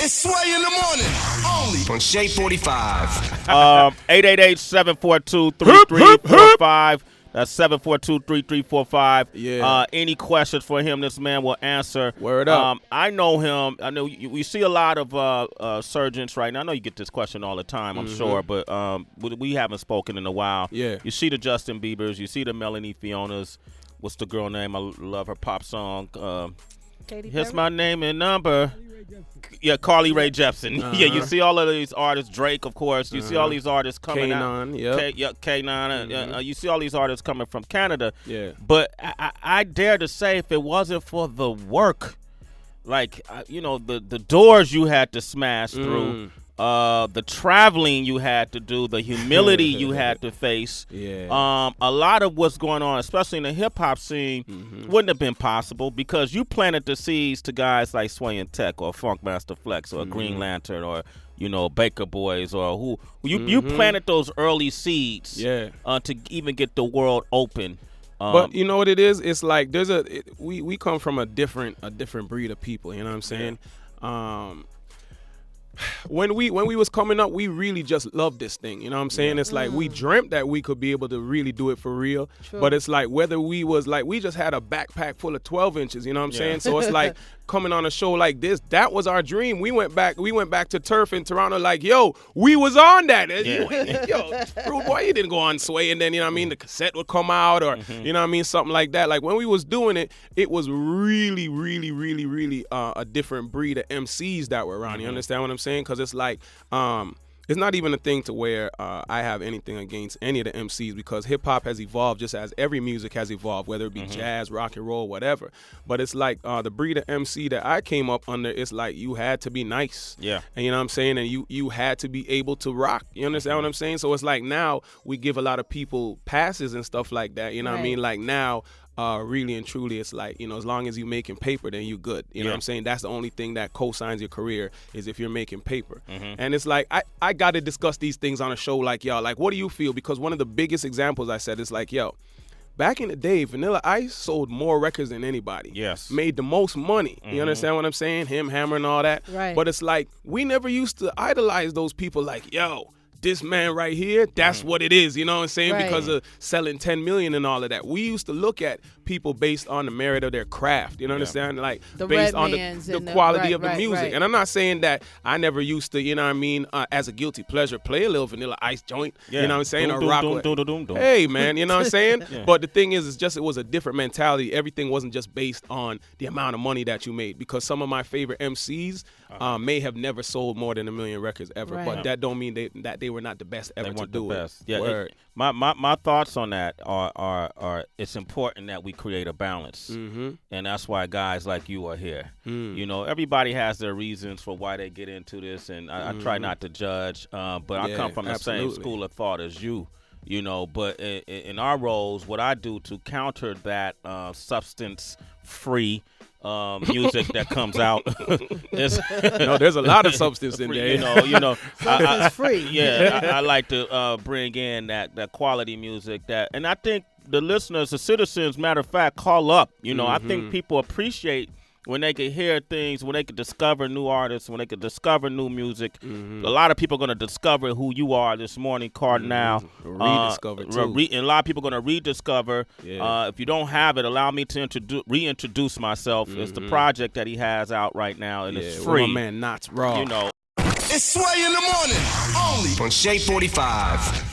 It's Sway in the morning, only on Shade 45. 888-742-3345. That's 742-3345. Yeah. Any questions for him, this man will answer. Word up. I know him. I know we see a lot of surgeons right now. I know you get this question all the time, I'm sure, but we haven't spoken in a while. Yeah. You see the Justin Biebers. You see the Melanie Fionas. What's the girl name? I love her pop song. Here's my name and number. Yeah, Carly Rae Jepsen. Yeah, you see all of these artists. Drake, of course. You see all these artists coming out. K9. You see all these artists coming from Canada. Yeah. But I dare to say, if it wasn't for the work, like the doors you had to smash through, the traveling you had to do, the humility you had to face. Yeah. A lot of what's going on, especially in the hip hop scene, wouldn't have been possible because you planted the seeds to guys like Sway and Tech or Funkmaster Flex or Green Lantern or Baker Boys or who you planted those early seeds. Yeah. To even get the world open. But you know what it is? It's like we come from a different breed of people. You know what I'm saying? Yeah. When we was coming up, we really just loved this thing. You know what I'm saying? It's like we dreamt that we could be able to really do it for real. True. But it's like whether we was like, we just had a backpack full of 12 inches. You know what I'm saying? So it's like coming on a show like this, that was our dream. We went back to Turf in Toronto like, yo, we was on that. Yeah. Yo, Rude Boy, you didn't go on Sway. And then, you know what I mean, the cassette would come out or, you know what I mean, something like that. Like when we was doing it, it was really, really, really, really a different breed of MCs that were around. You understand what I'm saying? Because it's like, it's not even a thing to where I have anything against any of the MCs because hip-hop has evolved just as every music has evolved, whether it be jazz, rock and roll, whatever. But it's like the breed of MC that I came up under, it's like you had to be nice. Yeah. And you know what I'm saying? And you had to be able to rock. You understand what I'm saying? So it's like now we give a lot of people passes and stuff like that. You know what I mean? Like now, really and truly, it's like, as long as you're making paper, then you good. You know what I'm saying? That's the only thing that co-signs your career is if you're making paper. And it's like, I got to discuss these things on a show like y'all. Like, what do you feel? Because one of the biggest examples I said is like, yo, back in the day, Vanilla Ice sold more records than anybody. Yes. Made the most money. You understand what I'm saying? Him, Hammer, and all that. Right. But it's like, we never used to idolize those people like, yo, this man right here, that's what it is, you know what I'm saying? Right. Because of selling 10 million and all of that. We used to look at people based on the merit of their craft, you know what I'm saying? Like The based on Redmans the and quality of the right, music. right. And I'm not saying that I never used to, you know what I mean, as a guilty pleasure, play a little Vanilla Ice joint, you know what I'm saying? Or rock with. Hey, man, you know what I'm saying? But the thing is, it was a different mentality. Everything wasn't just based on the amount of money that you made because some of my favorite MCs may have never sold more than 1 million records ever, Right. but that don't mean that they were not the best ever to do it. Yeah, Word. my thoughts on that are it's important that we create a balance, and that's why guys like you are here. Everybody has their reasons for why they get into this, and I try not to judge, but I come from the same school of thought as you. But in our roles, what I do to counter that substance-free music that comes out is there's a lot of substance in there. Substance free. Yeah, I like to bring in that quality music and I think the listeners, the citizens, matter of fact, call up. I think people appreciate when they can hear things, when they can discover new artists, when they can discover new music. A lot of people are going to discover who you are this morning, Kardinal. Rediscover, too. And a lot of people are going to rediscover. If you don't have it, allow me to reintroduce myself. It's the project that he has out right now, and it's free. My man, Knots Raw. It's Sway in the morning, only on Shade 45.